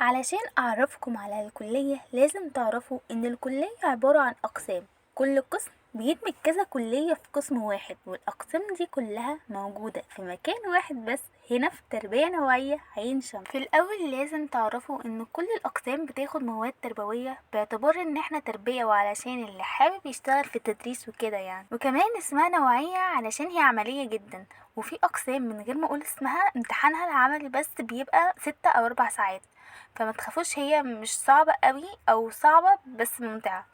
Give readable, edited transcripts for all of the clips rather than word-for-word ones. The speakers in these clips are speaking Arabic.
علشان أعرفكم على الكلية لازم تعرفوا إن الكلية عبارة عن أقسام. كل قسم بيدمج كذا كلية في قسم واحد، والأقسام دي كلها موجودة في مكان واحد بس هنا في تربية نوعية عين شمس. في الأول لازم تعرفوا إن كل الأقسام بتاخد مواد تربوية باعتبار إن احنا تربية، وعلشان اللي حابب يشتغل في التدريس وكده يعني. وكمان اسمها نوعية علشان هي عملية جدا، وفي أقسام من غير ما أقول اسمها امتحانها العملي بس بيبقى 6 أو 4 ساعات، فما تخافوش، هي مش صعبة قوي او صعبة بس ممتعة.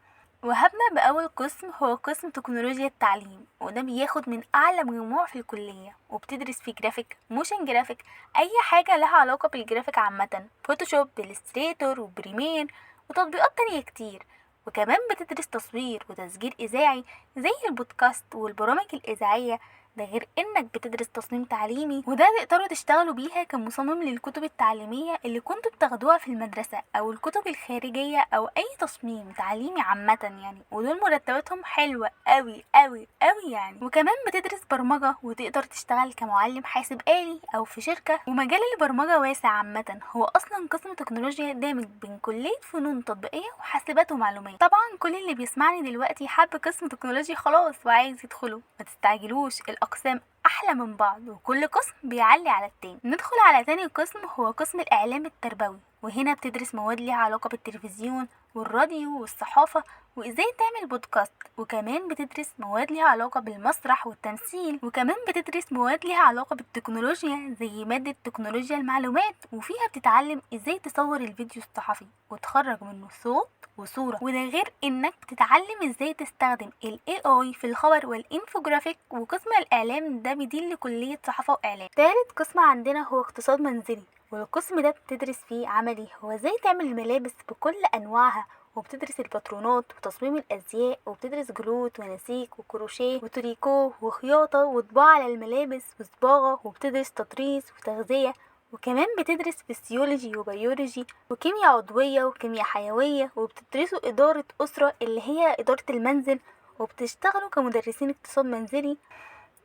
وهبدأ بأول قسم، هو قسم تكنولوجيا التعليم، وده بياخد من أعلى مجموع في الكلية، وبتدرس فيه جرافيك، موشن جرافيك، أي حاجة لها علاقة بالجرافيك عامة، فوتوشوب، إليستريتور، وبريمير، وتطبيقات تانية كتير. وكمان بتدرس تصوير وتسجيل إذاعي زي البودكاست والبرامج الإذاعية. ده غير انك بتدرس تصميم تعليمي، وده تقدروا تشتغلوا بيها كمصمم للكتب التعليمية اللي كنتوا بتاخدوها في المدرسة او الكتب الخارجية او اي تصميم تعليمي عامة يعني، ودول مرتباتهم حلوة قوي قوي قوي يعني. وكمان بتدرس برمجة وتقدر تشتغل كمعلم حاسب آلي او في شركة. ومجال البرمجة واسع عامة، هو اصلا قسم تكنولوجيا دامج بين كلية فنون تطبيقية وحاسبات ومعلومات. طبعا كل اللي بيسمعني دلوقتي حب قسم تكنولوجيا خلاص وعايز يدخله، ما تستعجلوش، الأقسام أحلى من بعض وكل قسم بيعلي على التاني. ندخل على تاني قسم، هو قسم الإعلام التربوي، وهنا بتدرس مواد ليها علاقة بالتلفزيون والراديو والصحافة وإزاي تعمل بودكاست. وكمان بتدرس مواد ليها علاقة بالمسرح والتمثيل. وكمان بتدرس مواد ليها علاقة بالتكنولوجيا زي مادة تكنولوجيا المعلومات، وفيها بتتعلم إزاي تصور الفيديو الصحفي وتخرج منه صوت وصورة. وده غير انك بتتعلم ازاي تستخدم ال AI في الخبر والانفوجرافيك. وقسم الاعلام ده بيدين لكلية صحافة واعلام. تالت قسم عندنا هو اقتصاد منزلي، والقسم ده بتدرس فيه عملي، هو ازاي تعمل الملابس بكل انواعها، وبتدرس الباترونات وتصميم الازياء، وبتدرس جلود ونسيج وكروشيه وتريكو وخياطة وطباعة على الملابس وصباغة، وبتدرس تطريز وتغذية. وكمان بتدرس فسيولوجي وبيولوجي وكيمياء عضوية وكيمياء حيوية. وبتدرسوا إدارة أسرة اللي هي إدارة المنزل، وبتشتغلوا كمدرسين اقتصاد منزلي،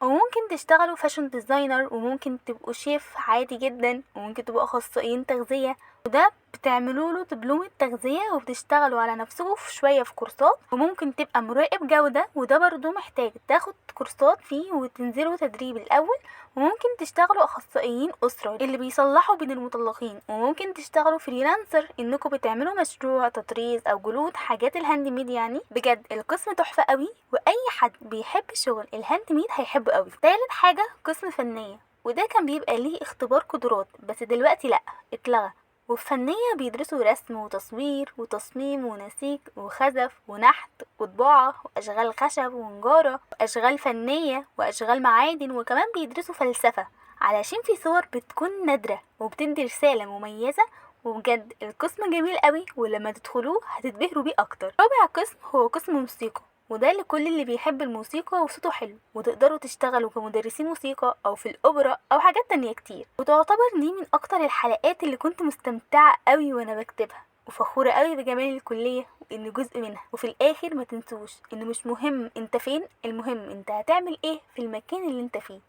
وممكن تشتغلوا فاشن ديزاينر، وممكن تبقوا شيف عادي جدا، وممكن تبقوا اخصائيين تغذية، وده بتعملوا له دبلوم التغذية وبتشتغلوا على نفسكم في شوية في كورسات. وممكن تبقى مراقب جودة، وده برضو محتاج تاخد كورسات فيه وتنزلوا تدريب الأول. وممكن تشتغلوا أخصائيين أسرة اللي بيصلحوا بين المطلقين. وممكن تشتغلوا فريلانسر انكم بتعملوا مشروع تطريز او جلود، حاجات الهاند ميد يعني. بجد القسم تحفة قوي، واي حد بيحب شغل الهاند ميد هيحبه قوي. تالت حاجة قسم فنية، وده كان بيبقى ليه اختبار قدرات بس دلوقتي لا، اتلغى. وفي فنية بيدرسوا رسم وتصوير وتصميم ونسيج وخزف ونحت وطباعة وأشغال خشب ونجارة وأشغال فنية وأشغال معادن. وكمان بيدرسوا فلسفة علشان في صور بتكون نادرة وبتدي رسالة مميزة. وبجد القسم جميل قوي، ولما تدخلوه هتتبهروا بيه اكتر. رابع قسم هو قسم موسيقى، وده لكل اللي بيحب الموسيقى وصوته حلو، وتقدروا تشتغلوا كمدرسين موسيقى او في الاوبرا او حاجات تانية كتير. وتعتبر دي من اكتر الحلقات اللي كنت مستمتعة قوي وانا بكتبها، وفخورة قوي بجمال الكلية وان جزء منها. وفي الاخر ما تنسوش ان مش مهم انت فين، المهم انت هتعمل ايه في المكان اللي انت فيه.